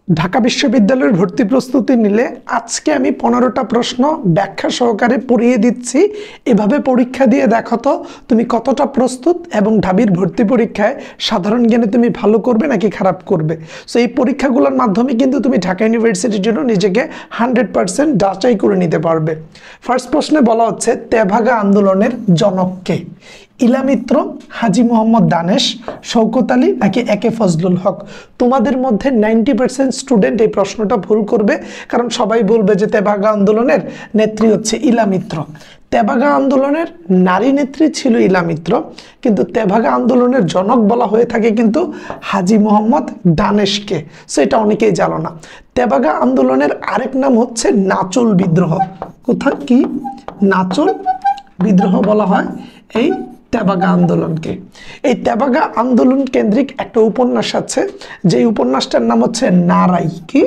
ঢাকা বিশ্ববিদ্যালয়ের ভর্তি প্রস্তুতি নিলে আজকে আমি 15টা প্রশ্ন ব্যাখ্যা সহকারে পড়িয়ে দিচ্ছি। এভাবে পরীক্ষা দিয়ে দেখো তো তুমি কতটা প্রস্তুত এবং ঢাবির ভর্তি পরীক্ষায় সাধারণ জ্ঞানে তুমি ভালো করবে নাকি খারাপ করবে। সো এই পরীক্ষাগুলোর মাধ্যমে কিন্তু তুমি ঢাকা ইউনিভার্সিটির জন্য নিজেকে 100% যাচাই করে নিতে পারবে। ফার্স্ট প্রশ্নে বলা হচ্ছে তেভাগা আন্দোলনের জনককে? ইলামিত্র, হাজী মোহাম্মদ দানেশ, শওকত আলী নাকি একে ফজলুল হক? তোমাদের মধ্যে 90% স্টুডেন্ট এই প্রশ্নটা ভুল করবে, কারণ সবাই বলবে যে তেভাগা আন্দোলনের নেত্রী হচ্ছে ইলামিত্র। তেভাগা আন্দোলনের নারী নেত্রী ছিল ইলামিত্র, কিন্তু তেভাগা আন্দোলনের জনক বলা হয়ে থাকে কিন্তু হাজী মোহাম্মদ দানেশকে। সো এটা অনেকেই জানো না। তেভাগা আন্দোলনের আরেক নাম হচ্ছে নাচল বিদ্রোহ। কোথায় কি নাচল বিদ্রোহ বলা হয় এই তেভাগা আন্দোলনকে। এই তেভাগা আন্দোলন কেন্দ্রিক একটা উপন্যাস আছে, যে উপন্যাসটার নাম হচ্ছে নারাই। কি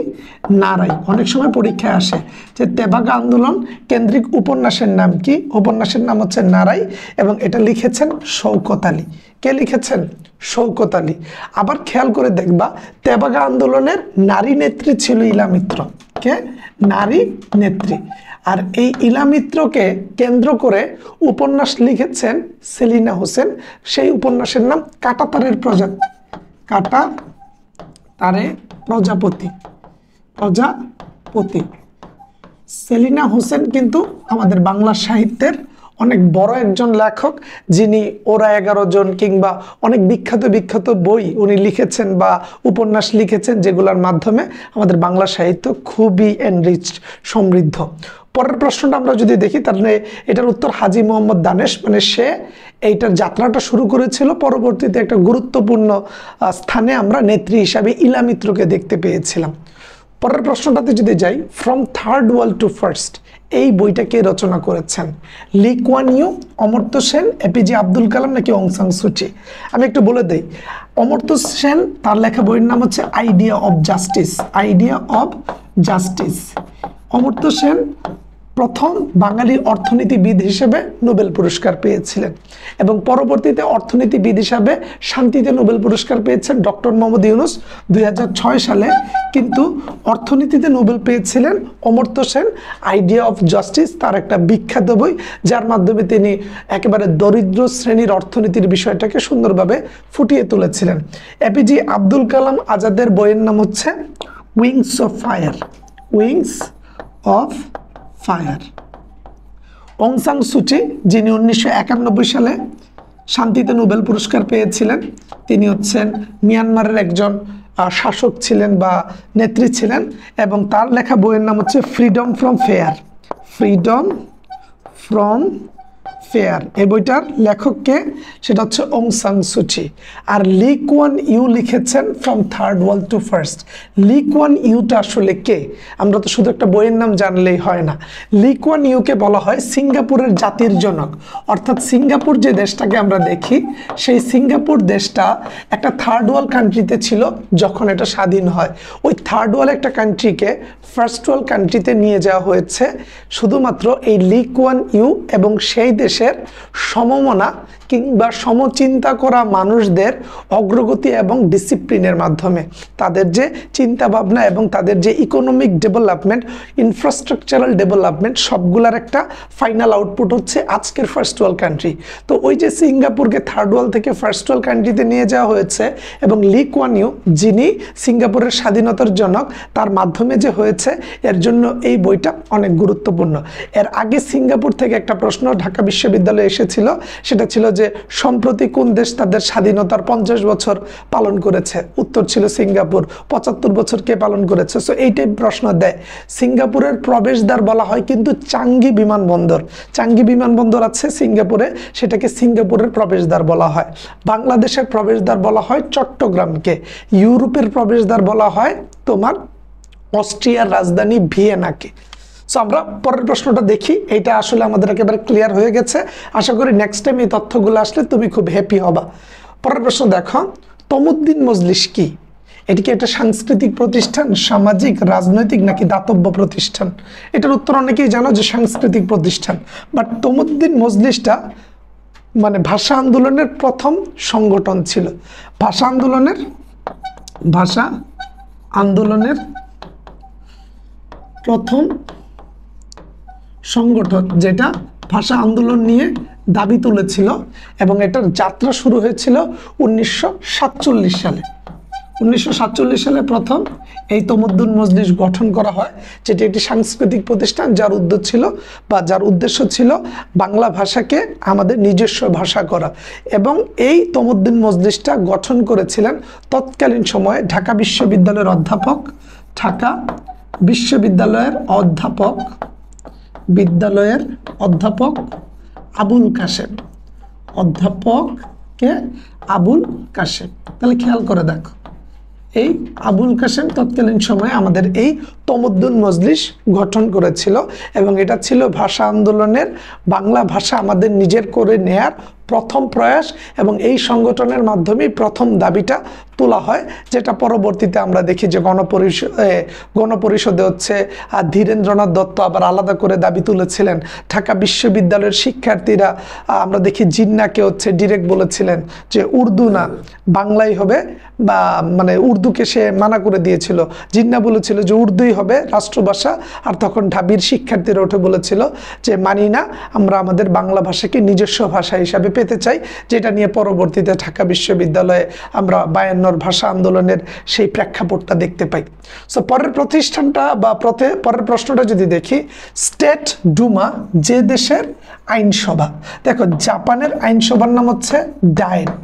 নারাই? অনেক সময় পরীক্ষায় আসে যে তেভাগা আন্দোলন কেন্দ্রিক উপন্যাসের নাম কি? উপন্যাসের নাম হচ্ছে নারাই, এবং এটা লিখেছেন শওকত আলী। কে লিখেছেন? শওকত আলী। আবার খেয়াল করে দেখবা তেভাগা আন্দোলনের নারী নেত্রী ছিল ইলামিত্র। কে? নারী নেত্রী। আর এই ইলামিত্রকে কেন্দ্র করে উপন্যাস লিখেছেন সেলিনা হোসেন। সেই উপন্যাসের নাম কাঁটাতারের প্রজাপতি। কাঁটাতারে প্রজাপতি। প্রজাপতি। সেলিনা হোসেন কিন্তু আমাদের বাংলা সাহিত্যের অনেক বড় একজন লেখক, যিনি ওরা 11 জন কিংবা অনেক বিখ্যাত বই উনি লিখেছেন বা উপন্যাস লিখেছেন, যেগুলোর মাধ্যমে আমাদের বাংলা সাহিত্য খুবই এনরিচড, সমৃদ্ধ। পরের প্রশ্নটা আমরা যদি দেখি, তাহলে এটার উত্তর হাজী মোহাম্মদ দানেশ। মানে সে এইটার যাত্রাটা শুরু করেছিল। পরবর্তীতে একটা গুরুত্বপূর্ণ স্থানে আমরা নেত্রী হিসাবে ইলামিত্রকে দেখতে পেয়েছিলাম। পরের প্রশ্নটাতে যদি যাই, from third world to first, এই বইটা কে রচনা করেছেন? Lee Kuan Yew, Amartya Sen, APJ Abdul Kalam নাকি অং সান সুচি? আমি একটু বলে দেই, অমর্ত্য সেন তার লেখা বইয়ের নাম হচ্ছে idea of justice. Idea of justice. Amartya Sen প্রথম বাঙালি অর্থনীতিবিদ হিসেবে নোবেল পুরস্কার পেয়েছিলেন, এবং পরবর্তীতে অর্থনীতিবিদ হিসাবে শান্তিতে নোবেল পুরস্কার পেয়েছেন ডক্টর মোহাম্মদ ইউনুস 2006 সালে। কিন্তু অর্থনীতিতে নোবেল পেয়েছিলেন Amartya Sen. Idea of justice তার একটা বিখ্যাত বই, যার মাধ্যমে তিনি একেবারে দরিদ্র শ্রেণীর অর্থনীতির বিষয়টাকে সুন্দরভাবে ফুটিয়ে তুলেছিলেন। এপিজে আব্দুল কালাম আজাদের বইয়ের নাম হচ্ছে Wings of Fire. Wings of Fire. Aung San Suu Kyi, যিনি 1991 সালে শান্তিতে নোবেল পুরস্কার পেয়েছিলেন, তিনি হচ্ছেন মিয়ানমারের একজন শাসক ছিলেন বা নেত্রী ছিলেন, এবং তার লেখা বইয়ের নাম হচ্ছে freedom from fear. Freedom from fear. এই বইটার লেখককে? সেটা হচ্ছে অং সান সুচি। আর লি কুয়ান ইউ লিখেছেন from third world to first. Lee Kuan ইউটা আসলে কে? আমরা তো শুধু একটা বইয়ের নাম জানলেই হয় না। লি কুয়ান ইউকে বলা হয় সিঙ্গাপুরের জাতির জনক। অর্থাৎ সিঙ্গাপুর যে দেশটাকে আমরা দেখি, সেই সিঙ্গাপুর দেশটা একটা থার্ড ওয়ার্ল্ড কান্ট্রিতে ছিল যখন এটা স্বাধীন হয়। ওই থার্ড ওয়ার্ল্ড একটা কান্ট্রিকে ফার্স্ট ওয়ার্ল্ড কান্ট্রিতে নিয়ে যাওয়া হয়েছে শুধুমাত্র এই লি কুয়ান ইউ এবং সেই দেশের সমমনা কিংবা সমচিন্তা করা মানুষদের অগ্রগতি এবং ডিসিপ্লিনের মাধ্যমে। তাদের যে চিন্তা ভাবনা এবং তাদের যে ইকোনমিক ডেভেলপমেন্ট, ইনফ্রাস্ট্রাকচারাল ডেভেলপমেন্ট, সবগুলার একটা ফাইনাল আউটপুট হচ্ছে আজকের ফার্স্ট ওয়ার্ল্ড কান্ট্রি। তো ওই যে সিঙ্গাপুরকে থার্ড ওয়ার্ল্ড থেকে ফার্স্ট ওয়ার্ল্ড কান্ট্রিতে নিয়ে যাওয়া হয়েছে, এবং লি কুয়ান ইউ যিনি সিঙ্গাপুরের স্বাধীনতার জনক, তার মাধ্যমে যে হয়েছে, এর জন্য এই বইটা অনেক গুরুত্বপূর্ণ। এর আগে সিঙ্গাপুর থেকে একটা প্রশ্ন ঢাকা বিশ্ববিদ্যালয়ে এসেছিল, সেটা ছিল যে সম্প্রতি কোন দেশ তাদের স্বাধীনতার 50 বছর পালন করেছে? উত্তর ছিল সিঙ্গাপুর। 75 বছর কে পালন করেছে? সো এইটাই প্রশ্ন দেয়। সিঙ্গাপুরের প্রবেশদ্বার বলা হয় কিন্তু চাঙ্গি বিমানবন্দর। চাঙ্গি বিমানবন্দর আছে সিঙ্গাপুরে, সেটাকে সিঙ্গাপুরের প্রবেশদ্বার বলা হয়। বাংলাদেশের প্রবেশদ্বার বলা হয় চট্টগ্রামকে। ইউরোপের প্রবেশদ্বার বলা হয় তোমার অস্ট্রিয়ার রাজধানী ভিয়েনাকে। সো আমরা পরের প্রশ্নটা দেখি। এটা আসলে আমাদের একেবারে ক্লিয়ার হয়ে গেছে। আশা করি নেক্সট টাইম এই তথ্যগুলো আসলে তুমি খুব হ্যাপি হবা। পরের প্রশ্ন দেখো, তমুদ্দিন মজলিস কি? এটি কি একটা সাংস্কৃতিক প্রতিষ্ঠান, সামাজিক, রাজনৈতিক নাকি দাতব্য প্রতিষ্ঠান? এটার উত্তর অনেকেই জানো যে সাংস্কৃতিক প্রতিষ্ঠান। বাট তমুদ্দিন মজলিসটা মানে ভাষা আন্দোলনের প্রথম সংগঠন ছিল। ভাষা আন্দোলনের প্রথম সংগঠন, যেটা ভাষা আন্দোলন নিয়ে দাবি তুলেছিল, এবং এটার যাত্রা শুরু হয়েছিল 1947 সালে। 1947 সালে প্রথম এই তমদ্দুন মজলিস গঠন করা হয়, যেটি একটি সাংস্কৃতিক প্রতিষ্ঠান যার উদ্দেশ্য ছিল বাংলা ভাষাকে আমাদের নিজস্ব ভাষা করা। এবং এই তমদ্দুন মজলিসটা গঠন করেছিলেন তৎকালীন সময়ে ঢাকা বিশ্ববিদ্যালয়ের অধ্যাপক আবুল কাশেম। আবুল কাশেম, তাহলে খেয়াল করে দেখো, এই আবুল কাশেম তৎকালীন সময়ে আমাদের এই তমদ্দুন মজলিস গঠন করেছিল, এবং এটা ছিল ভাষা আন্দোলনের বাংলা ভাষা আমাদের নিজের করে নেয়ার প্রথম প্রয়াস, এবং এই সংগঠনের মাধ্যমেই প্রথম দাবিটা তোলা হয়, যেটা পরবর্তীতে আমরা দেখি যে গণপরিষদে হচ্ছে ধীরেন্দ্রনাথ দত্ত আবার আলাদা করে দাবি তুলেছিলেন। ঢাকা বিশ্ববিদ্যালয়ের শিক্ষার্থীরা আমরা দেখি জিন্নাকে হচ্ছে ডিরেক্ট বলেছিলেন যে উর্দু না বাংলাই হবে, বা মানে উর্দুকে সে মানা করে দিয়েছিল। জিন্না বলেছিল যে উর্দুই হবে রাষ্ট্রভাষা, আর তখন ঢাবির শিক্ষার্থীরা উঠে বলেছিল যে মানি না, আমরা আমাদের বাংলা ভাষাকে নিজস্ব ভাষা হিসাবে পেতে চাই, যেটা নিয়ে পরবর্তীতে ঢাকা বিশ্ববিদ্যালয়ে আমরা 52 ভাষা আন্দোলনের সেই প্রেক্ষাপটটা দেখতে পাই। সো পরের প্রতিষ্ঠানটা বা পরের প্রশ্নটা যদি দেখি, স্টেট ডুমা যে দেশের আইনসভা। দেখো, জাপানের আইনসভার নাম হচ্ছে ডায়েট,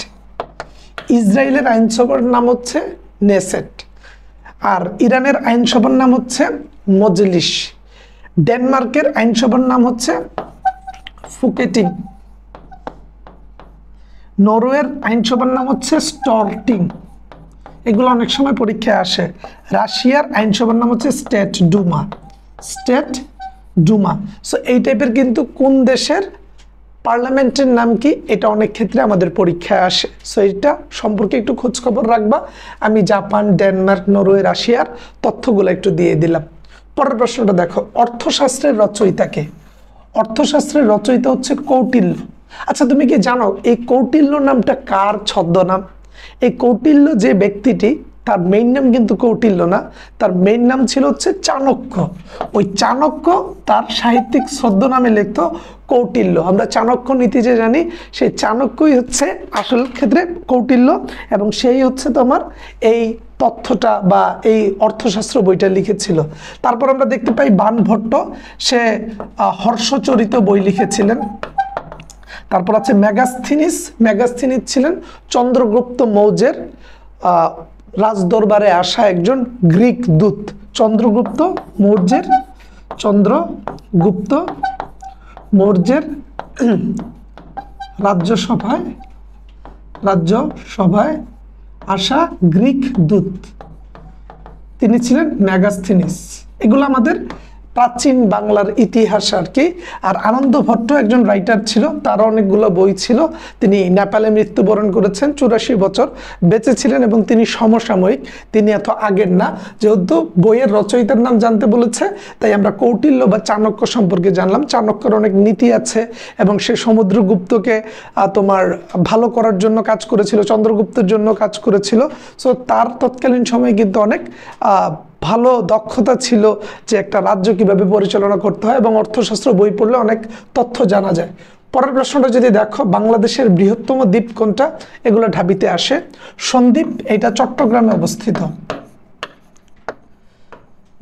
ইসরায়েলের আইনসভার নাম হচ্ছে নেসেট, আর ইরানের আইনসভার নাম হচ্ছে মজলিস, ডেনমার্কের আইনসভার নাম হচ্ছে ফুকেটিং, নরওয়ের আইনসভার নাম হচ্ছে স্টর্টিং, এগুলো অনেক সময় পরীক্ষায় আসে। রাশিয়ার আইনসভার নাম হচ্ছে স্টেট ডুমা। সো এই টাইপের কিন্তু কোন দেশের পার্লামেন্টের নাম কি, এটা অনেক ক্ষেত্রে আমাদের পরীক্ষায় আসে। সো এটা সম্পর্কে একটু খোঁজ খবর রাখবা। আমি জাপান, ডেনমার্ক, নরওয়ে, রাশিয়ার তথ্যগুলো একটু দিয়ে দিলাম। পরের প্রশ্নটা দেখো, অর্থশাস্ত্রের রচয়িতাকে। অর্থশাস্ত্রের রচয়িতা হচ্ছে কৌটিল্য। আচ্ছা, তুমি কি জানো এই কৌটিল্য নামটা কার ছদ্মনাম? এই কৌটিল্য যে ব্যক্তিটি, তার মেইন নাম কিন্তু কৌটিল্য না, তার মেইন নাম ছিল হচ্ছে চাণক্য। ওই চাণক্য তার সাহিত্যিক ছদ্মনামে লিখত কৌটিল্য। আমরা চাণক্য নীতি যে জানি, সেই চাণক্যই হচ্ছে আসল ক্ষেত্রে কৌটিল্য, এবং সেই হচ্ছে তোমার এই তথ্যটা বা এই অর্থশাস্ত্র বইটা লিখেছিল। তারপর আমরা দেখতে পাই বাণভট্ট, সে হর্ষচরিত বই লিখেছিলেন। তারপর আছে মেগাস্থিনিস ছিলেন চন্দ্রগুপ্ত মৌর্যের রাজদরবারে আসা একজন গ্রিক দূত। চন্দ্রগুপ্ত মৌর্যের রাজ্যসভায় আসা গ্রিক দূত, তিনি ছিলেন মেগাস্থিনিস। এগুলো আমাদের প্রাচীন বাংলার ইতিহাস আর কি। আর আনন্দ ভট্ট একজন রাইটার ছিল, তার অনেকগুলো বই ছিল। তিনি নেপালে মৃত্যুবরণ করেছেন, 84 বছর বেঁচে ছিলেন, এবং তিনি সমসাময়িক, তিনি এত আগের না। যেহেতু বইয়ের রচয়িতার নাম জানতে বলেছে, তাই আমরা কৌটিল্য বা চাণক্য সম্পর্কে জানলাম। চাণক্যর অনেক নীতি আছে, এবং সে সমুদ্রগুপ্তকে তোমার ভালো করার জন্য কাজ করেছিল, চন্দ্রগুপ্তের জন্য কাজ করেছিল। সো তার তৎকালীন সময়ে কিন্তু অনেক ভালো দক্ষতা ছিল যে একটা রাজ্য কিভাবে পরিচালনা করতে হয়, এবং অর্থশাস্ত্র বই পড়লে অনেক তথ্য জানা যায়। পরের প্রশ্নটা যদি দেখো, বাংলাদেশের বৃহত্তম দ্বীপ কোনটা? এগুলো ঢাবিতে আসে। সন্দ্বীপ, এটা চট্টগ্রামে অবস্থিত।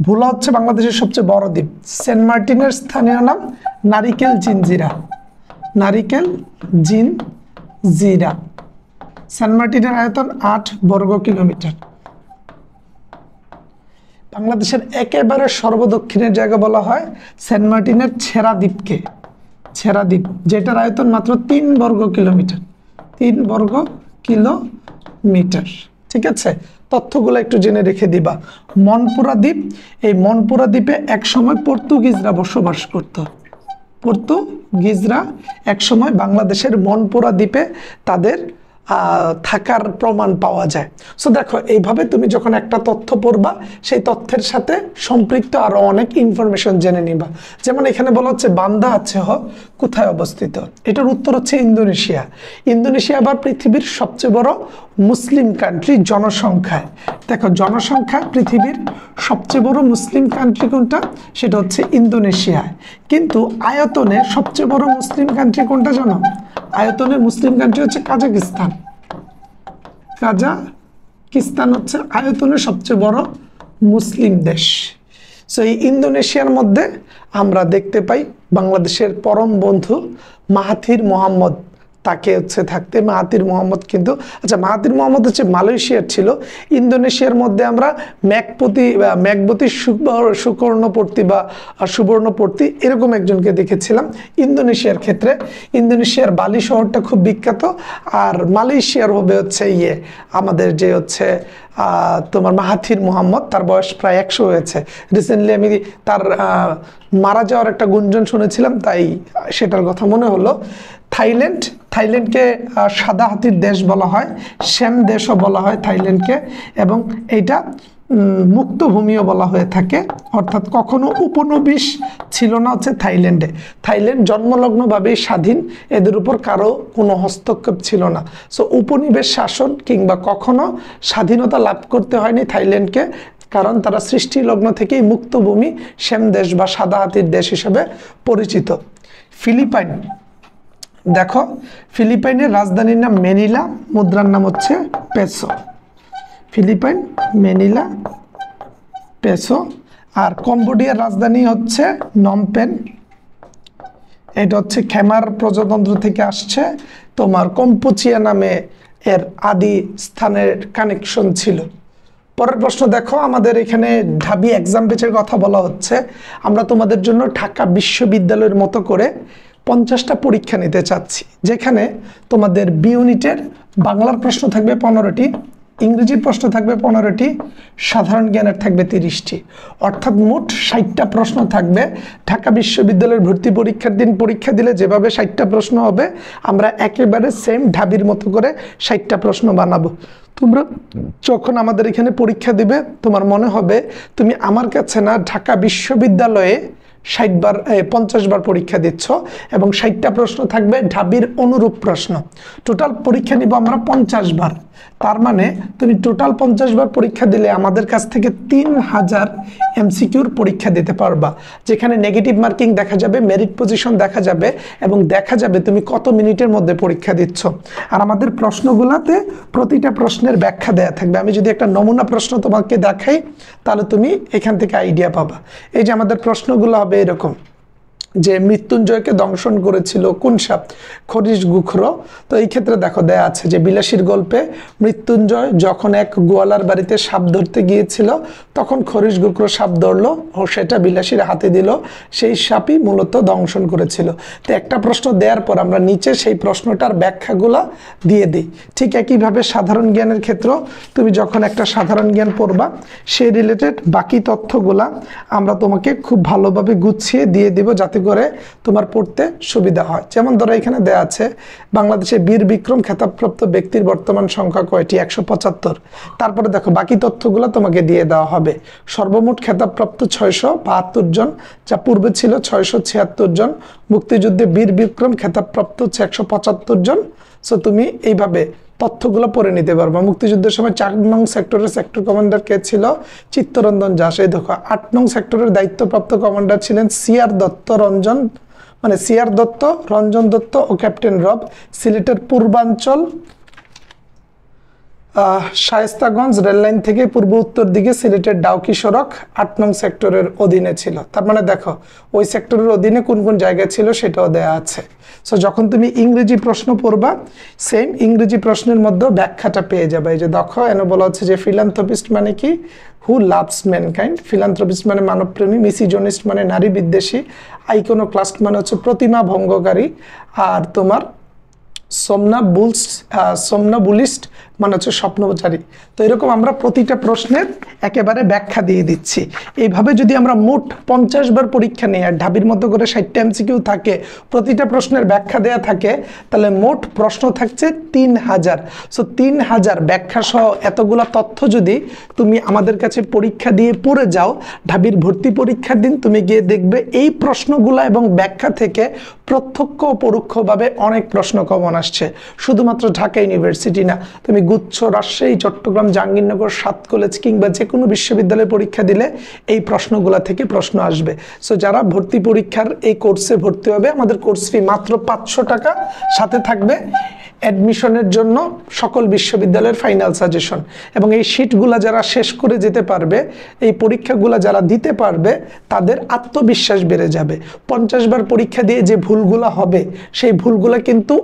ভোলা হচ্ছে বাংলাদেশের সবচেয়ে বড় দ্বীপ। সেন্ট মার্টিনের স্থানীয় নাম নারিকেল জিনজিরা। সেন্ট মার্টিনের আয়তন 8 বর্গ কিলোমিটার। বাংলাদেশের একেবারে সর্বদক্ষিণের জায়গা বলা হয় সেন্ট মার্টিনের ছেড়াদ্বীপকে, যেটার আয়তন মাত্র 3 বর্গ কিলোমিটার। ঠিক আছে, তথ্যগুলো একটু জেনে রেখে দিবা। মনপুরা দ্বীপ, এই মনপুরা দ্বীপে একসময় পর্তুগিজরা বসবাস করত। পর্তুগিজরা একসময় বাংলাদেশের মনপুরা দ্বীপে তাদের থাকার প্রমাণ পাওয়া যায়। সো দেখো, এইভাবে তুমি যখন একটা তথ্য পড়বা, সেই তথ্যের সাথে সম্পৃক্ত আরো অনেক ইনফরমেশন জেনে নিবা। যেমন এখানে বলা হচ্ছে বান্দা আচেহ কোথায় অবস্থিত, এটার উত্তর হচ্ছে ইন্দোনেশিয়া। ইন্দোনেশিয়া আবার পৃথিবীর সবচেয়ে বড় মুসলিম কান্ট্রি জনসংখ্যায়। দেখো, জনসংখ্যায় পৃথিবীর সবচেয়ে বড় মুসলিম কান্ট্রি কোনটা, সেটা হচ্ছে ইন্দোনেশিয়া। কিন্তু আয়তনে সবচেয়ে বড় মুসলিম কান্ট্রি কোনটা জানো? আয়তনের মুসলিম কান্ট্রি হচ্ছে কাজাকিস্তান। কাজাকিস্তান হচ্ছে আয়তনের সবচেয়ে বড় মুসলিম দেশ। সো এই ইন্দোনেশিয়ার মধ্যে আমরা দেখতে পাই বাংলাদেশের পরম বন্ধু মাহাথির মোহাম্মদ, তাকে হচ্ছে থাকতে। মাহাথির মোহাম্মদ কিন্তু, আচ্ছা, মাহাথির মোহাম্মদ হচ্ছে মালয়েশিয়ার ছিল। ইন্দোনেশিয়ার মধ্যে আমরা ম্যাকবতী সুকর্ণপর্তি বা সুবর্ণপর্তি এরকম একজনকে দেখেছিলাম ইন্দোনেশিয়ার ক্ষেত্রে। ইন্দোনেশিয়ার বালি শহরটা খুব বিখ্যাত। আর মালয়েশিয়ার হবে হচ্ছে আমাদের যে হচ্ছে তোমার মাহাথির মোহাম্মদ, তার বয়স প্রায় 100 হয়েছে। রিসেন্টলি আমি তার মারা যাওয়ার একটা গুঞ্জন শুনেছিলাম, তাই সেটার কথা মনে হলো। থাইল্যান্ডকে সাদা হাতির দেশ বলা হয়, শ্যাম দেশও বলা হয় থাইল্যান্ডকে, এবং এইটা মুক্ত ভূমিও বলা হয়ে থাকে। অর্থাৎ কখনো উপনিবেশ ছিল না হচ্ছে থাইল্যান্ডে। থাইল্যান্ড জন্মলগ্নভাবেই স্বাধীন, এদের উপর কারো কোনো হস্তক্ষেপ ছিল না। সো উপনিবেশ শাসন কিংবা কখনো স্বাধীনতা লাভ করতে হয়নি থাইল্যান্ডকে, কারণ তারা সৃষ্টি লগ্ন থেকেই মুক্ত ভূমি, শ্যাম দেশ বা সাদা হাতির দেশ হিসেবে পরিচিত। ফিলিপাইন, দেখো, ফিলিপাইনের রাজধানীর নাম ম্যানিলা, মুদ্রার নাম হচ্ছে পেসো। Philippines, Manila, peso. আর কম্বোডিয়ার রাজধানী হচ্ছে নমপেন। এটা হচ্ছে খেমার প্রজাতন্ত্র থেকে আসছে। তোমার কম্পুচিয়া নামে এর আদি স্থানের কানেকশন ছিল। পরের প্রশ্ন দেখো, আমাদের এখানে ঢাবি এক্সাম পেজের কথা বলা হচ্ছে। আমরা তোমাদের জন্য ঢাকা বিশ্ববিদ্যালয়ের মতো করে 50টা পরীক্ষা নিতে চাচ্ছি, যেখানে তোমাদের বি ইউনিটের বাংলার প্রশ্ন থাকবে 15টি, ইংরেজির প্রশ্ন থাকবে 15টি, সাধারণ জ্ঞানের থাকবে 30টি। অর্থাৎ মোট 60টা প্রশ্ন থাকবে। ঢাকা বিশ্ববিদ্যালয়ের ভর্তি পরীক্ষার দিন পরীক্ষা দিলে যেভাবে 60টা প্রশ্ন হবে, আমরা একেবারে সেম ঢাবির মতো করে 60টা প্রশ্ন বানাবো। তোমরা যখন আমাদের এখানে পরীক্ষা দিবে, তোমার মনে হবে তুমি আমার কাছে না, ঢাকা বিশ্ববিদ্যালয়ে 50 বার পরীক্ষা দিচ্ছ, এবং 60টা প্রশ্ন থাকবে ঢাবির অনুরূপ প্রশ্ন। টোটাল পরীক্ষা নিব আমরা 50 বার। তার মানে তুমি টোটাল 50 বার পরীক্ষা দিলে আমাদের কাছ থেকে 3000 এমসিকিউর পরীক্ষা দিতে পারবা, যেখানে নেগেটিভ মার্কিং দেখা যাবে, মেরিট পজিশন দেখা যাবে, এবং দেখা যাবে তুমি কত মিনিটের মধ্যে পরীক্ষা দিচ্ছ। আর আমাদের প্রশ্নগুলোতে প্রতিটা প্রশ্নের ব্যাখ্যা দেয়া থাকবে। আমি যদি একটা নমুনা প্রশ্ন তোমাকে দেখাই, তাহলে তুমি এখান থেকে আইডিয়া পাবা। এই যে আমাদের প্রশ্নগুলো হবে এরকম, যে মৃত্যুঞ্জয়কে দংশন করেছিল কোন সাপ? খরিশ গুখরো। তো এই ক্ষেত্রে দেখো দেয়া আছে যে বিলাসীর গল্পে মৃত্যুঞ্জয় যখন এক গোয়ালার বাড়িতে সাপ ধরতে গিয়েছিল, তখন খরিশ গুখরো সাপ ধরলো ও সেটা বিলাসীর হাতে দিল, সেই সাপই মূলত দংশন করেছিল। তো একটা প্রশ্ন দেওয়ার পর আমরা নিচে সেই প্রশ্নটার ব্যাখ্যাগুলা দিয়ে দিই। ঠিক একইভাবে সাধারণ জ্ঞানের ক্ষেত্রেও তুমি যখন একটা সাধারণ জ্ঞান পড়বা, সেই রিলেটেড বাকি তথ্যগুলা আমরা তোমাকে খুব ভালোভাবে গুছিয়ে দিয়ে দিব, যাতে করে তোমার পড়তে সুবিধা হয়। যেমন ধরো এখানে দেয়া আছে বাংলাদেশে বীর বিক্রম খেতাবপ্রাপ্ত ব্যক্তির বর্তমান সংখ্যা কয়টি? 175। তারপরে দেখো বাকি তথ্যগুলো তোমাকে দিয়ে দেওয়া হবে। সর্বমোট খেতাবপ্রাপ্ত 672 জন, যা পূর্বে ছিল 676 জন। মুক্তিযুদ্ধে বীর বিক্রম খেতাবপ্রাপ্ত হচ্ছে 175 জন। সো তুমি এইভাবে তথ্যগুলো পড়ে নিতে পারবা। মুক্তিযুদ্ধের সময় 4 নং সেক্টরের সেক্টর কমান্ডার কে ছিল? চিত্তরঞ্জন দাস। এই দেখো 8 নং সেক্টরের দায়িত্বপ্রাপ্ত কমান্ডার ছিলেন সিআর দত্ত, রঞ্জন দত্ত ও ক্যাপ্টেন রব। সিলেটের পূর্বাঞ্চল শায়েস্তাগঞ্জ রেললাইন থেকে পূর্ব উত্তর দিকে সিলেটের ডাউকি সড়ক 8 নং সেক্টরের অধীনে ছিল। তার মানে দেখো ওই সেক্টরের অধীনে কোন কোন জায়গা ছিল সেটাও দেয়া আছে। সো যখন তুমি ইংরেজি প্রশ্ন পড়বা, সেম ইংরেজি প্রশ্নের মধ্যে ব্যাখ্যাটা পেয়ে যাবে। এই যে দেখো এনে বলা হচ্ছে যে ফিলান্থ্রপিস্ট মানে কি? Who loves mankind. ফিলান্থ্রপিস্ট মানে মানবপ্রেমী। মিসিজনিস্ট মানে নারী বিদ্বেষী। আইকোনোক্লাস্ট মানে হচ্ছে প্রতিমা ভঙ্গকারী। আর তোমার সোমনাবুলিস্ট মানে হচ্ছে স্বপ্নচারী। তো এরকম আমরা প্রতিটা প্রশ্নের একেবারে ব্যাখ্যা দিয়ে দিচ্ছি। এইভাবে যদি আমরা মোট 50 বার পরীক্ষা নিই আর ঢাবির মতো করে 60টা এমসিকিউ থাকে, প্রতিটা প্রশ্নের ব্যাখ্যা দেয়া থাকে, তাহলে মোট প্রশ্ন থাকছে 3000। সো 3000 ব্যাখ্যা সহ এতগুলা তথ্য যদি তুমি আমাদের কাছে পরীক্ষা দিয়ে পড়ে যাও, ঢাবির ভর্তি পরীক্ষার দিন তুমি গিয়ে দেখবে এই প্রশ্নগুলা এবং ব্যাখ্যা থেকে প্রত্যক্ষ ও পরোক্ষভাবে অনেক প্রশ্ন কমন আসছে। শুধুমাত্র ঢাকা ইউনিভার্সিটি না, তুমি গুচ্ছ, রাজশাহী, চট্টগ্রাম, জাহাঙ্গীরনগর, 7 কলেজ কিংবা যে কোনো বিশ্ববিদ্যালয়ে পরীক্ষা দিলে এই প্রশ্নগুলা থেকে প্রশ্ন আসবে। সো যারা ভর্তি পরীক্ষার এই কোর্সে ভর্তি হবে, আমাদের কোর্স ফি মাত্র 500 টাকা, সাথে থাকবে অ্যাডমিশনের জন্য সকল বিশ্ববিদ্যালয়ের ফাইনাল সাজেশন। এবং এই শিটগুলা যারা শেষ করে যেতে পারবে, এই পরীক্ষাগুলা যারা দিতে পারবে, তাদের আত্মবিশ্বাস বেড়ে যাবে। 50 বার পরীক্ষা দিয়ে যে ভুলগুলা হবে, সেই ভুলগুলা কিন্তু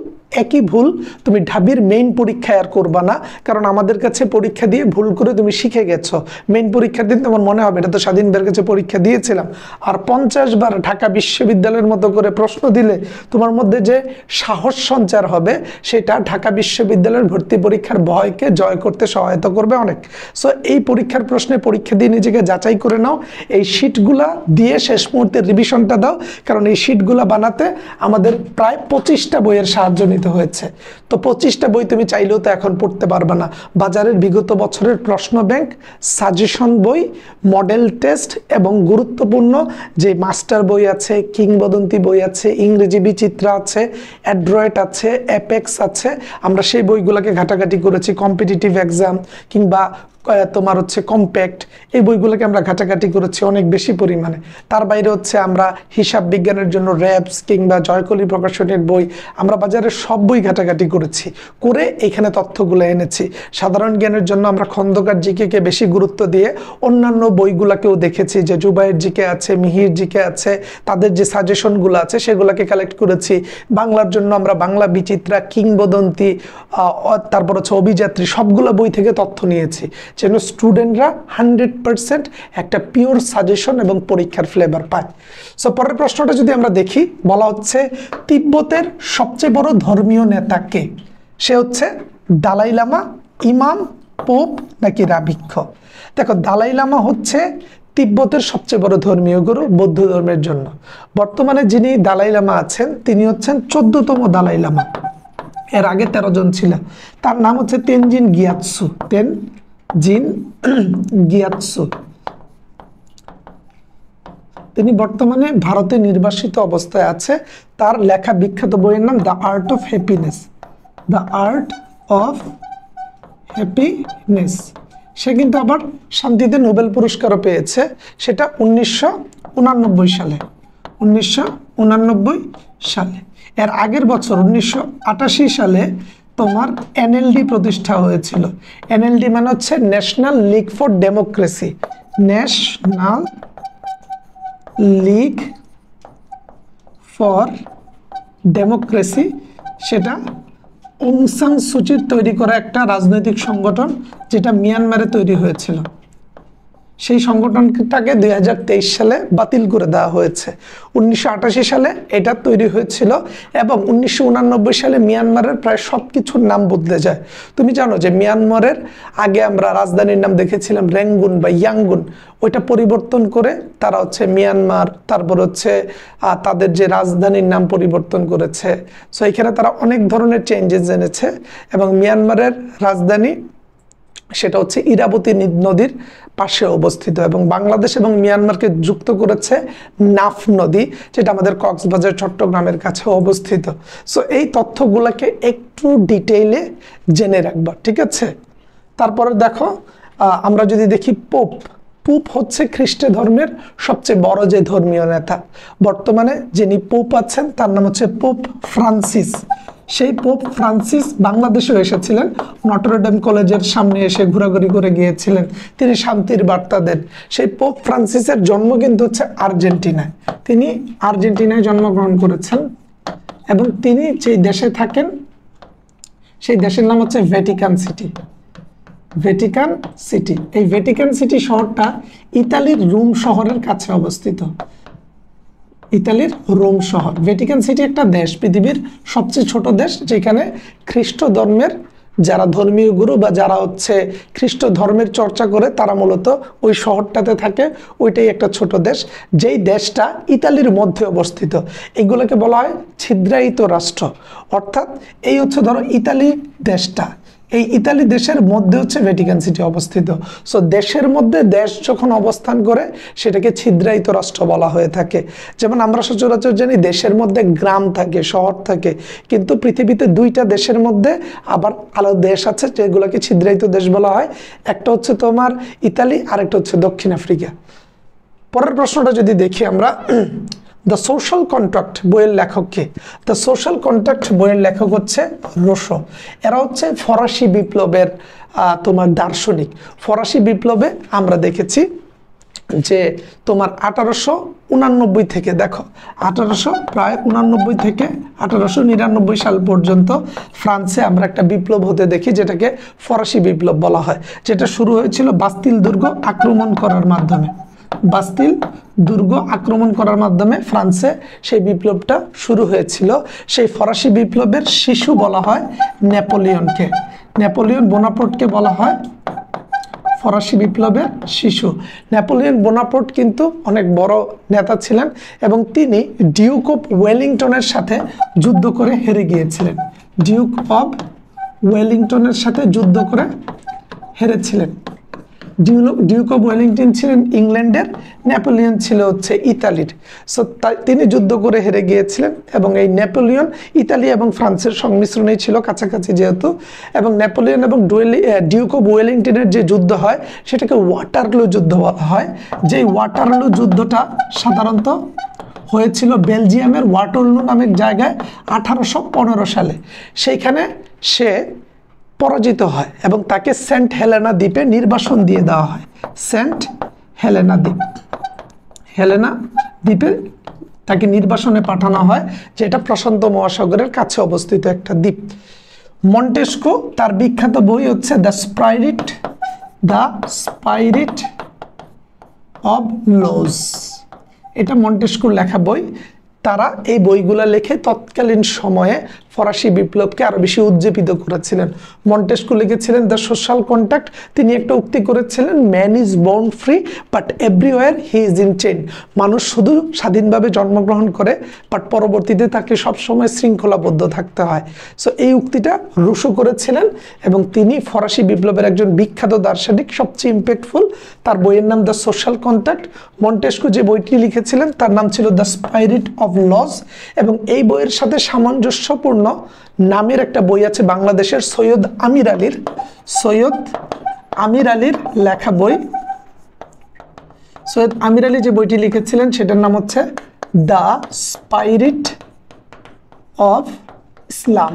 একই ভুল তুমি ঢাবির মেইন পরীক্ষায় আর করবা না, কারণ আমাদের কাছে পরীক্ষা দিয়ে ভুল করে তুমি শিখে গেছো। মেইন পরীক্ষার দিন তোমার মনে হবে এটা তো স্বাধীন ভাইয়ের কাছে পরীক্ষা দিয়েছিলাম। আর 50 বার ঢাকা বিশ্ববিদ্যালয়ের মতো করে প্রশ্ন দিলে তোমার মধ্যে যে সাহস সঞ্চার হবে, সেটা ঢাকা বিশ্ববিদ্যালয়ের ভর্তি পরীক্ষার ভয়কে জয় করতে সহায়তা করবে অনেক। সো এই পরীক্ষার প্রশ্নে পরীক্ষা দিয়ে নিজেকে যাচাই করে নাও, এই শিটগুলা দিয়ে শেষ মুহূর্তে রিভিশনটা দাও, কারণ এই শিটগুলা বানাতে আমাদের প্রায় 25টা বইয়ের সাহায্য নিতে হয়েছে। তো 25টা বই তুমি চাইলেও তো এখন পড়তে পারবে না। বাজারের বিগত বছরের প্রশ্ন ব্যাংক, সাজেশন বই, মডেল টেস্ট এবং গুরুত্বপূর্ণ যে মাস্টার বই আছে, কিংবদন্তি বই আছে, ইংরেজি বিচিত্রা আছে, অ্যাড্রয়েড আছে, অ্যাপেক্স আছে, আমরা সেই বইগুলোকে ঘাটাঘাটি করেছি। কম্পিটিটিভ এক্সাম কিংবা তোমার হচ্ছে কম্প্যাক্ট, এই বইগুলোকে আমরা ঘাটাঘাটি করেছি অনেক বেশি পরিমাণে। তার বাইরে হচ্ছে আমরা হিসাব বিজ্ঞানের জন্য র্যাপস কিংবা জয়কলি প্রকাশনের বই, আমরা বাজারের সব বই ঘাটাঘাটি করেছি, করে এখানে তথ্যগুলো এনেছি। সাধারণ জ্ঞানের জন্য আমরা খন্দকার জিকে বেশি গুরুত্ব দিয়ে অন্যান্য বইগুলোকেও দেখেছি, যে জুবাইর জিকে আছে, মিহির জিকে আছে, তাদের যে সাজেশনগুলো আছে সেগুলোকে কালেক্ট করেছি। বাংলার জন্য আমরা বাংলা বিচিত্রা, কিংবদন্তি, তারপর হচ্ছে অভিযাত্রী, সবগুলো বই থেকে তথ্য নিয়েছি, যেন স্টুডেন্টরা 100% একটা পিওর সাজেশন এবং পরীক্ষার ফ্লেভার পায়। সো পরের প্রশ্নটা যদি আমরা দেখি, বলা হচ্ছে তিব্বতের সবচেয়ে বড় ধর্মীয় নেতা কে? সে হচ্ছে দালাই লামা, ইমাম, পোপ নাকি রাভিক্ষ? দেখো, দালাই লামা হচ্ছে তিব্বতের সবচেয়ে বড় ধর্মীয় গুরু বৌদ্ধ ধর্মের জন্য। বর্তমানে যিনি দালাই লামা আছেন, তিনি হচ্ছেন 14তম দালাই লামা। এর আগে 13 জন ছিলেন। তার নাম হচ্ছে তেনজিন গিয়াৎসু। তেনজিন গিয়াৎসু। তিনি বর্তমানে ভারতে নির্বাসিত অবস্থায় আছে। তার লেখা বিখ্যাত বইয়ের নাম the Art of Happiness. The Art of Happiness. সে কিন্তু আবার শান্তিতে নোবেল পুরস্কারও পেয়েছে, সেটা 1989 সালে। 1989 সালে। এর আগের বছর 1988 সালে তোমার এনএলডি প্রতিষ্ঠা হয়েছিল। এনএলডি মানে হচ্ছে national league for democracy. National league for democracy, সেটা অং সান সুচির তৈরি করা একটা রাজনৈতিক সংগঠন, যেটা মিয়ানমারে তৈরি হয়েছিল। সেই সংগঠনটাকে 2023 সালে বাতিল করে দেওয়া হয়েছে। 1988 সালে এটা তৈরি হয়েছিল এবং 1989 সালে মিয়ানমারের প্রায় সব কিছুর নাম বদলে যায়। তুমি জানো যে মিয়ানমারের আগে আমরা রাজধানীর নাম দেখেছিলাম রেঙ্গুন বা ইয়াঙ্গুন, ওইটা পরিবর্তন করে তারা হচ্ছে মিয়ানমার, তারপর হচ্ছে তাদের যে রাজধানীর নাম পরিবর্তন করেছে। সো এখানে তারা অনেক ধরনের চেঞ্জেস এনেছে এবং মিয়ানমারের রাজধানী সেটা হচ্ছে ইরাবতী নদীর পাশে অবস্থিত এবং বাংলাদেশ এবং মিয়ানমারকে যুক্ত করেছে নাফ নদী, যেটা আমাদের কক্সবাজার চট্টগ্রামের কাছে অবস্থিত। সো এই তথ্যগুলোকে একটু ডিটেইলে জেনে রাখবা, ঠিক আছে? তারপরে দেখো, আমরা যদি দেখি পোপ হচ্ছে খ্রিস্ট ধর্মের সবচেয়ে বড় যে ধর্মীয় নেতা। বর্তমানে যিনি পোপ আছেন তার নাম হচ্ছে পোপ ফ্রান্সিস। সেই পোপ ফ্রান্সিস বাংলাদেশেও এসেছিলেন, নটরডেম কলেজের সামনে এসে ঘোরাঘুরি করে গিয়েছিলেন, তিনি শান্তির বার্তা দেন। সেই পোপ ফ্রান্সিসের জন্ম কিন্তু হচ্ছে আর্জেন্টিনায়। তিনি আর্জেন্টিনায় জন্মগ্রহণ করেছেন এবং তিনি যেই দেশে থাকেন সেই দেশের নাম হচ্ছে ভ্যাটিকান সিটি। ভ্যাটিকান সিটি, এই ভ্যাটিকান সিটি শহরটা ইতালির রোম শহরের কাছে অবস্থিত। ইতালির রোম শহর। ভ্যাটিকান সিটি একটা দেশ, পৃথিবীর সবচেয়ে ছোট দেশ, যেখানে খ্রিস্ট ধর্মের যারা ধর্মীয় গুরু বা যারা হচ্ছে খ্রিস্ট ধর্মের চর্চা করে তারা মূলত ওই শহরটাতে থাকে। ওইটাই একটা ছোট দেশ, যেই দেশটা ইতালির মধ্যে অবস্থিত। এগুলোকে বলা হয় ছিদ্রায়িত রাষ্ট্র। অর্থাৎ এই হচ্ছে ধরো ইতালি দেশটা, এই ইতালি দেশের মধ্যে হচ্ছে ভ্যাটিকান সিটি অবস্থিত। সো দেশের মধ্যে দেশ যখন অবস্থান করে সেটাকে ছিদ্রায়িত রাষ্ট্র বলা হয়ে থাকে। যেমন আমরা সচরাচর জানি দেশের মধ্যে গ্রাম থাকে, শহর থাকে, কিন্তু পৃথিবীতে দুইটা দেশের মধ্যে আবার আলাদা দেশ আছে যেগুলোকে ছিদ্রায়িত দেশ বলা হয়। একটা হচ্ছে তোমার ইতালি, আরেকটা হচ্ছে দক্ষিণ আফ্রিকা। পরের প্রশ্নটা যদি দেখি আমরা, দ্য সোশ্যাল কন্ট্রাক্ট বইয়ের লেখক কে? দ্য সোশ্যাল কন্ট্রাক্ট বইয়ের লেখক হচ্ছে রুশো। এরা হচ্ছে ফরাসি বিপ্লবের তোমার দার্শনিক। ফরাসি বিপ্লবে আমরা দেখেছি যে তোমার 1889 থেকে, দেখো 1889 থেকে 1899 সাল পর্যন্ত ফ্রান্সে আমরা একটা বিপ্লব হতে দেখি যেটাকে ফরাসি বিপ্লব বলা হয়, যেটা শুরু হয়েছিল বাস্তিল দুর্গ আক্রমণ করার মাধ্যমে। বাস্তিল দুর্গ আক্রমণ করার মাধ্যমে ফ্রান্সে সেই বিপ্লবটা শুরু হয়েছিল। সেই ফরাসি বিপ্লবের শিশু বলা হয় নেপোলিয়নকে। নেপোলিয়ন বোনাপার্টকে বলা হয় ফরাসি বিপ্লবের শিশু। নেপোলিয়ন বোনাপার্ট কিন্তু অনেক বড় নেতা ছিলেন এবং তিনি ডিউক অফ ওয়েলিংটনের সাথে যুদ্ধ করে হেরে গিয়েছিলেন। ডিউক অফ ওয়েলিংটনের সাথে যুদ্ধ করে হেরেছিলেন। ডিউক অফ ওয়েলিংটন ছিলেন ইংল্যান্ডের, নেপোলিয়ন ছিল হচ্ছে ইতালির। সো তিনি যুদ্ধ করে হেরে গিয়েছিলেন এবং এই নেপোলিয়ন ইতালি এবং ফ্রান্সের সংমিশ্রণেই ছিল, কাছাকাছি যেহেতু। এবং নেপোলিয়ন এবং ডিউক অফ ওয়েলিংটনের যে যুদ্ধ হয় সেটাকে ওয়াটারলু যুদ্ধ বলা হয়। যেই ওয়াটারলু যুদ্ধটা সাধারণত হয়েছিল বেলজিয়ামের ওয়াটারলু নামের জায়গায় 1815 সালে। সেইখানে সে পরাজিত হয় এবং তাকে সেন্ট হেলেনা দ্বীপে নির্বাসন দিয়ে দেওয়া হয়। সেন্ট হেলেনা দ্বীপ, হেলেনা দ্বীপে তাকে নির্বাসনে পাঠানো হয়, যেটা প্রশান্ত মহাসাগরের কাছে অবস্থিত একটা দ্বীপ। মন্টেস্কো তার বিখ্যাত বই হচ্ছে দ্য স্পাইরিট অব লজ। এটা মন্টেস্কোর লেখা বই। তারা এই বইগুলো লিখে তৎকালীন সময়ে ফরাসি বিপ্লবকে আরো বেশি উজ্জীবিত করেছিলেন। মন্টেস্কো লিখেছিলেন দ্য সোশ্যাল কন্ট্রাক্ট। তিনি একটা উক্তি করেছিলেন, man is born free but everywhere he is in chain. মানুষ শুধু স্বাধীনভাবে জন্মগ্রহণ করে, বাট পরবর্তীতে তাকে সবসময় শৃঙ্খলাবদ্ধ থাকতে হয়। সো এই উক্তিটা রুশো করেছিলেন এবং তিনি ফরাসি বিপ্লবের একজন বিখ্যাত দার্শনিক, সবচেয়ে ইম্প্যাক্টফুল। তার বইয়ের নাম দ্য সোশ্যাল কন্ট্রাক্ট। মন্টেস্কো যে বইটি লিখেছিলেন তার নাম ছিল দ্য স্পাইরিট অফ লজ। এবং এই বইয়ের সাথে সামঞ্জস্যপূর্ণ নামের একটা বই আছে বাংলাদেশের সৈয়দ আমির আলীর লেখা বই। সৈয়দ আমির আলী যে বইটি লিখেছিলেন সেটার নাম হচ্ছে দ্য স্পাইরিট অফ ইসলাম।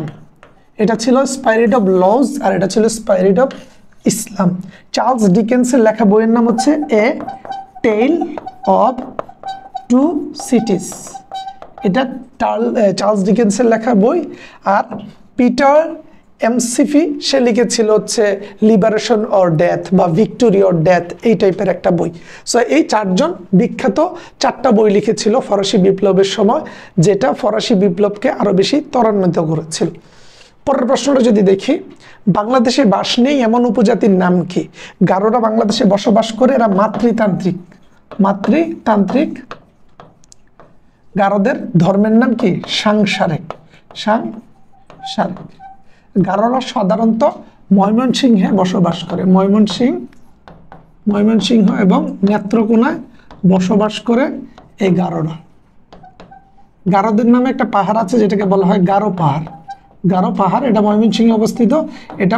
এটা ছিল স্পাইরিট অফ লজ আর এটা ছিল স্পাইরিট অফ ইসলাম। চার্লস ডিকেন্সের লেখা বইয়ের নাম হচ্ছে এ টেল অফ টু সিটিজ। এটা চার্লস ডিকেন্সের লেখা বই। আর পিটার এমসিফি সে লিখেছিল হচ্ছে লিবারেশন অর ডেথ বা ভিক্টোরি অর ডেথ, এই টাইপের একটা বই। সো এই চারজন বিখ্যাত চারটা বই লিখেছিল ফরাসি বিপ্লবের সময়, যেটা ফরাসি বিপ্লবকে আরো বেশি ত্বরান্বিত করেছিল। পরের প্রশ্নটা যদি দেখি, বাংলাদেশে বাস নেই এমন উপজাতির নাম কি? গারোরা বাংলাদেশে বসবাস করে, এরা মাতৃতান্ত্রিক। গারোদের ধর্মের নাম কি? সাংসারিক। গারোরা সাধারণত ময়মনসিংহে বসবাস করে। ময়মনসিংহ এবং নেত্রকোনায় বসবাস করে এই গারোরা। গারোদের নামে একটা পাহাড় আছে যেটাকে বলা হয় গারো পাহাড়। গারো পাহাড়, এটা ময়মনসিংহে অবস্থিত। এটা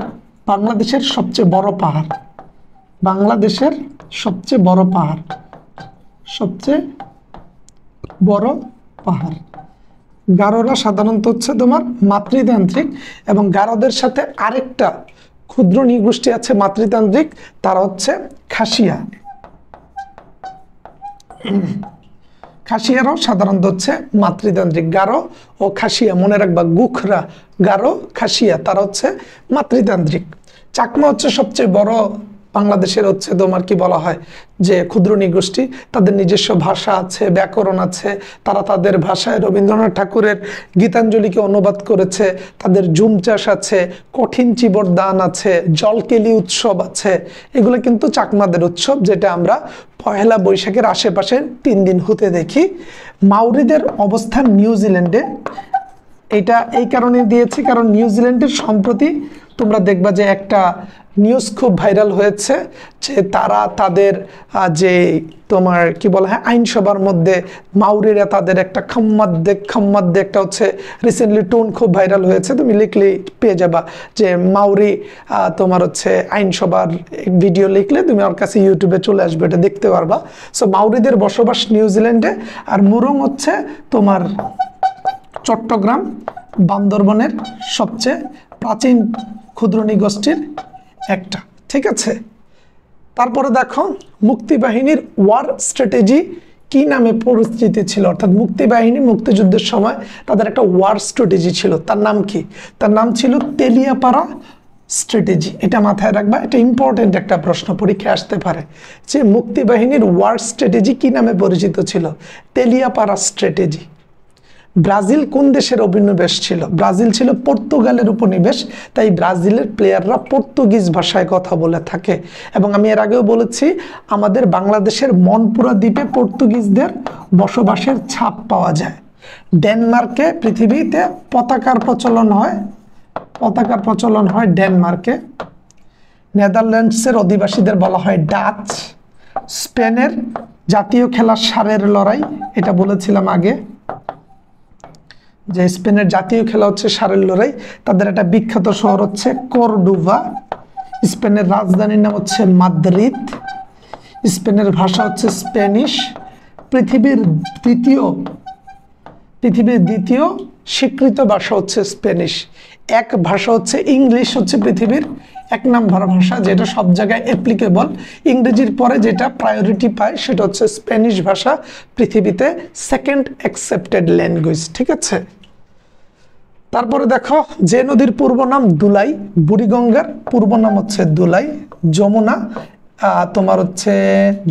বাংলাদেশের সবচেয়ে বড় পাহাড়। বাংলাদেশের সবচেয়ে বড় পাহাড়, সবচেয়ে বড় পাহাড়। গারোরা সাধারণত হচ্ছে তোমার মাতৃতান্ত্রিক এবং গারোদের সাথে আরেকটা ক্ষুদ্র নৃগোষ্ঠী আছে মাতৃতান্ত্রিক, তারা হচ্ছে খাসিয়া। খাসিয়ারাও সাধারণত হচ্ছে মাতৃতান্ত্রিক। গারো ও খাসিয়া মনে রাখবা, গুখরা, গারো, খাসিয়া, তারা হচ্ছে মাতৃতান্ত্রিক। চাকমা হচ্ছে সবচেয়ে বড় বাংলাদেশের হচ্ছে তোমার কি বলা হয় যে ক্ষুদ্র নৃগোষ্ঠী, তাদের নিজস্ব ভাষা আছে, ব্যাকরণ আছে, তারা তাদের ভাষায় রবীন্দ্রনাথ ঠাকুরের গীতাঞ্জলিকে অনুবাদ করেছে, তাদের জুম চাষ আছে, কঠিন চিবর দান আছে, জলকেলি উৎসব আছে। এগুলো কিন্তু চাকমাদের উৎসব, যেটা আমরা পহেলা বৈশাখের আশেপাশে 3 দিন হতে দেখি। মাউরিদের অবস্থান নিউজিল্যান্ডে, এটা এই কারণে দিয়েছি কারণ নিউজিল্যান্ডের সম্প্রতি তোমরা দেখবা যে একটা নিউজ খুব ভাইরাল হয়েছে যে তারা তাদের যে তোমার কি বলা হয় আইনসভার মধ্যে মাউরিরা তাদের একটা খাম্মাদ্দে একটা হচ্ছে রিসেন্টলি টোন খুব ভাইরাল হয়েছে, তুমি লিখলে পেয়ে যাবা যে মাউরি তোমার হচ্ছে আইনসভার ভিডিও লিখলে তুমি ওর কাছে ইউটিউবে চলে আসবে, এটা দেখতে পারবা। সো মাউরিদের বসবাস নিউজিল্যান্ডে, আর মুরং হচ্ছে তোমার চট্টগ্রাম বান্দরবনের সবচেয়ে প্রাচীন ক্ষুদ্র নৃগোষ্ঠীর একটা, ঠিক আছে। তারপরে দেখো মুক্তিবাহিনীর ওয়ার স্ট্র্যাটেজি কি নামে পরিচিত ছিল, অর্থাৎ মুক্তিবাহিনী মুক্তিযুদ্ধের সময় তাদের একটা ওয়ার স্ট্র্যাটেজি ছিল, তার নাম কি? তার নাম ছিল তেলিয়াপাড়া স্ট্র্যাটেজি। এটা মাথায় রাখবা, এটা ইম্পর্টেন্ট একটা প্রশ্ন, পরীক্ষায় আসতে পারে যে মুক্তিবাহিনীর ওয়ার স্ট্র্যাটেজি কি নামে পরিচিত ছিল? তেলিয়াপাড়া স্ট্র্যাটেজি। ব্রাজিল কোন দেশের উপনিবেশ ছিল? ব্রাজিল ছিল পর্তুগালের উপনিবেশ, তাই ব্রাজিলের প্লেয়াররা পর্তুগিজ ভাষায় কথা বলে থাকে। এবং আমি এর আগেও বলেছি আমাদের বাংলাদেশের মনপুরা দ্বীপে পর্তুগিজদের বসবাসের ছাপ পাওয়া যায়। ডেনমার্কে পৃথিবীতে পতাকার প্রচলন হয় ডেনমার্কে। নেদারল্যান্ডসের অধিবাসীদের বলা হয় ডাচ। স্পেনের জাতীয় খেলা ষাঁড়ের লড়াই, এটা বলেছিলাম আগে যে স্পেনের জাতীয় খেলা হচ্ছে ষাঁড়ের লড়াই। তাদের একটা বিখ্যাত শহর হচ্ছে কর্ডোভা। স্পেনের রাজধানীর নাম হচ্ছে মাদ্রিদ। স্পেনের ভাষা হচ্ছে স্প্যানিশ। পৃথিবীর দ্বিতীয় স্বীকৃত ভাষা হচ্ছে স্প্যানিশ। এক ভাষা হচ্ছে ইংলিশ, হচ্ছে পৃথিবীর 1 নম্বর ভাষা, যেটা সব জায়গায় অ্যাপ্লিকেবল। ইংরেজির পরে যেটা প্রায়োরিটি পায় সেটা হচ্ছে স্প্যানিশ ভাষা, পৃথিবীতে 2nd অ্যাকসেপ্টেড ল্যাঙ্গুয়েজ, ঠিক আছে। তারপরে দেখো যে নদীর পূর্ব নাম দুলাই, বুড়িগঙ্গার পূর্ব নাম হচ্ছে দুলাই। যমুনা তোমার হচ্ছে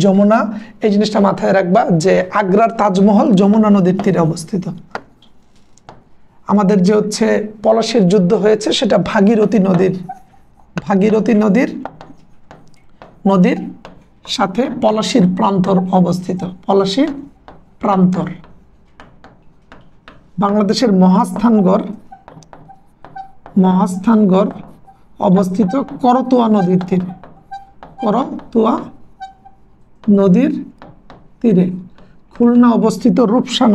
যমুনা, এই জিনিসটা মাথায় রাখবা যে আগ্রার তাজমহল যমুনা নদীর তীরে অবস্থিত। আমাদের যে হচ্ছে পলাশির যুদ্ধ হয়েছে সেটা ভাগীরথী নদীর সাথে পলাশির প্রান্তর অবস্থিত। পলাশির প্রান্তর। বাংলাদেশের মহাস্থানগড় অবস্থিত করতোয়া নদীর তীরে। খুলনা অবস্থিত রূপসা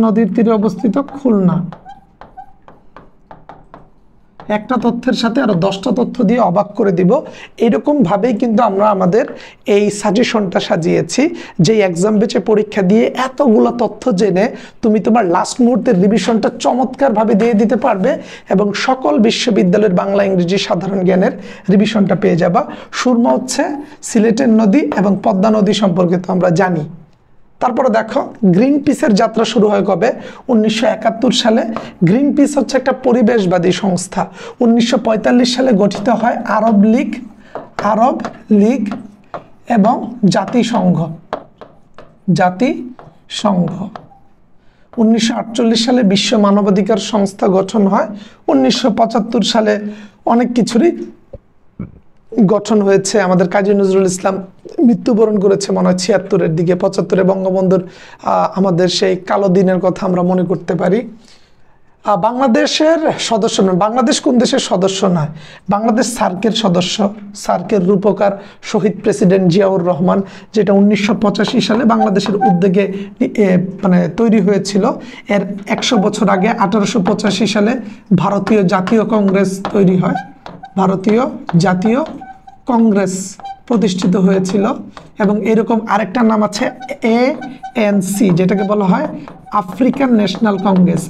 নদীর তীরে অবস্থিত খুলনা। একটা তথ্যের সাথে আরো 10টা তথ্য দিয়ে অবাক করে দিব। এরকম ভাবেই কিন্তু আমরা আমাদের এই সাজেশনটা সাজিয়েছি, যে এক্সাম বেচে পরীক্ষা দিয়ে এতগুলো তথ্য জেনে তুমি তোমার লাস্ট মুহূর্তের রিভিশনটা চমৎকার ভাবে দিয়ে দিতে পারবে এবং সকল বিশ্ববিদ্যালয়ের বাংলা ইংরেজি সাধারণ জ্ঞানের রিভিশনটা পেয়ে যাবা। সুরমা হচ্ছে সিলেটের নদী এবং পদ্মা নদী সম্পর্কে তো আমরা জানি। তারপরে দেখো গ্রিন পিসের যাত্রা শুরু হয় কবে? 1971 সালে। গ্রিন পিস হচ্ছে একটা পরিবেশবাদী সংস্থা। 1945 সালে গঠিত হয় আরব লীগ এবং জাতিসংঘ। 1948 সালে বিশ্ব মানবাধিকার সংস্থা গঠন হয়। 1975 সালে অনেক কিছুরই গঠন হয়েছে। আমাদের কাজী নজরুল ইসলাম মৃত্যুবরণ করেছে মনে হয় 76-এর দিকে। 75-এ বঙ্গবন্ধুর আমাদের সেই কালো দিনের কথা আমরা মনে করতে পারি। বাংলাদেশের সদস্য নয়, বাংলাদেশ কোন দেশের সদস্য নয়? বাংলাদেশ সার্কের সদস্য। সার্কের রূপকার শহীদ প্রেসিডেন্ট জিয়াউর রহমান, যেটা 1985 সালে বাংলাদেশের উদ্যোগে মানে তৈরি হয়েছিল। এর 100 বছর আগে 1885 সালে ভারতীয় জাতীয় কংগ্রেস তৈরি হয়। ভারতীয় জাতীয় কংগ্রেস প্রতিষ্ঠিত হয়েছিল। এবং এরকম আরেকটা নাম আছে ANC, যেটাকে বলা হয় আফ্রিকান ন্যাশনাল কংগ্রেস।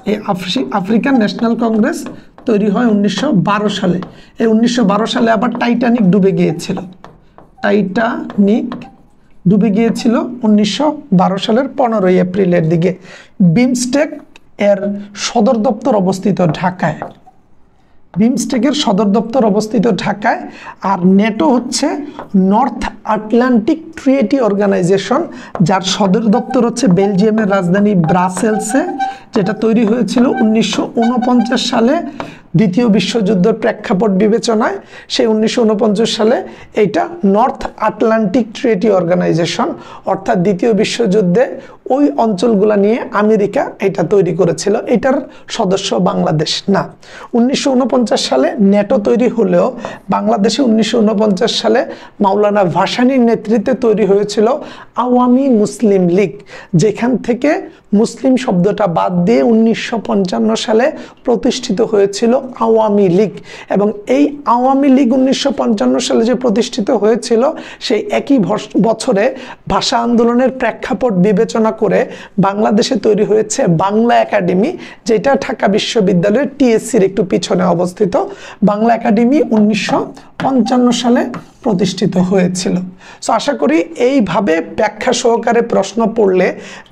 এই আফ্রিকান ন্যাশনাল কংগ্রেস তৈরি হয় 1912 সালে। এই 1912 সালে আবার টাইটানিক ডুবে গিয়েছিল। 1912 সালের 15ই এপ্রিলের দিকে। বিমস্টেক এর সদর দপ্তর অবস্থিত ঢাকায়। বিমস্টেকের সদর দপ্তর অবস্থিত ঢাকায়। আর নেটো হচ্ছে নর্থ আটলান্টিক ট্রিটি অর্গানাইজেশন, যার সদর দপ্তর হচ্ছে বেলজিয়ামের রাজধানী ব্রাসেলসে, যেটা তৈরি হয়েছিল 1949 সালে দ্বিতীয় বিশ্বযুদ্ধের প্রেক্ষাপট বিবেচনায়। সেই 1949 সালে এইটা নর্থ আটলান্টিক ট্রিটি অর্গানাইজেশন, অর্থাৎ দ্বিতীয় বিশ্বযুদ্ধে ওই অঞ্চলগুলো নিয়ে আমেরিকা এটা তৈরি করেছিল। এটার সদস্য বাংলাদেশ না। 1949 সালে নেটো তৈরি হলেও বাংলাদেশে 1949 সালে মাওলানা ভাসানীর নেতৃত্বে তৈরি হয়েছিল আওয়ামী মুসলিম লীগ, যেখান থেকে মুসলিম শব্দটা বাদ দিয়ে 1955 সালে প্রতিষ্ঠিত হয়েছিল আওয়ামী লীগ। এবং এই আওয়ামী লীগ 1955 সালে যে প্রতিষ্ঠিত হয়েছিল, সেই একই বছরে ভাষা আন্দোলনের প্রেক্ষাপট বিবেচনা করে বাংলাদেশে তৈরি হয়েছে বাংলা একাডেমি, যেটা ঢাকা বিশ্ববিদ্যালয়ের টিএসসির একটু পিছনে অবস্থিত। বাংলা একাডেমি 1955 সালে প্রতিষ্ঠিত হয়েছিল। সো আশা করি এইভাবে ব্যাখ্যা সহকারে প্রশ্ন পড়লে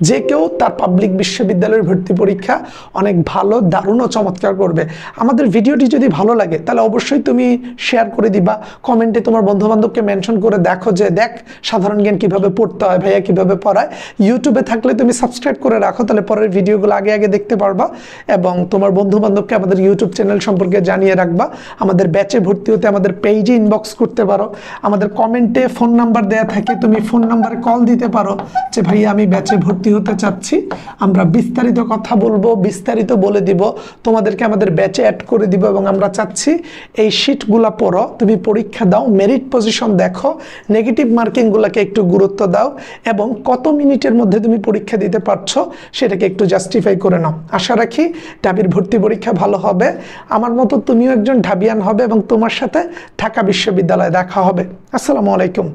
যে কেউ তার পাবলিক বিশ্ববিদ্যালয়ের ভর্তি পরীক্ষা অনেক ভালো, দারুণ ও চমৎকার করবে। আমাদের ভিডিওটি যদি ভালো লাগে তাহলে অবশ্যই তুমি শেয়ার করে দিবা, কমেন্টে তোমার বন্ধুবান্ধবকে মেনশন করে দেখো যে দেখ সাধারণ জ্ঞান কিভাবে পড়তে হয়, ভাইয়া কিভাবে পড়ায়। ইউটিউবে থাকলে তুমি সাবস্ক্রাইব করে রাখো, তাহলে পরের ভিডিওগুলো আগে আগে দেখতে পারবা। এবং তোমার বন্ধুবান্ধবকে আমাদের ইউটিউব চ্যানেল সম্পর্কে জানিয়ে রাখবা। আমাদের ব্যাচে ভর্তি হতে আমাদের পেজে ইনবক্স করতে পারো, আমাদের কমেন্টে ফোন নাম্বার দেয়া থাকে, তুমি ফোন নাম্বারে কল দিতে পারো যে ভাই আমি ব্যাচে ভর্তি হতে চাচ্ছি। আমরা বিস্তারিত কথা বলবো, বিস্তারিত বলে দিব, তোমাদেরকে আমাদের ব্যাচে অ্যাড করে দিব। এবং আমরা চাচ্ছি এই শিটগুলা পড়ো, তুমি পরীক্ষা দাও, মেরিট পজিশন দেখো, নেগেটিভ মার্কিংগুলোকে একটু গুরুত্ব দাও, এবং কত মিনিটের মধ্যে তুমি পরীক্ষা দিতে পারছো সেটাকে একটু জাস্টিফাই করে নাও। আশা রাখি ঢাবির ভর্তি পরীক্ষা ভালো হবে, আমার মতো তুমিও একজন ঢাবিয়ান হবে এবং তোমার সাথে ঢাকা বিশ্ববিদ্যালয়ে দেখা হবে। আসসালামু আলাইকুম।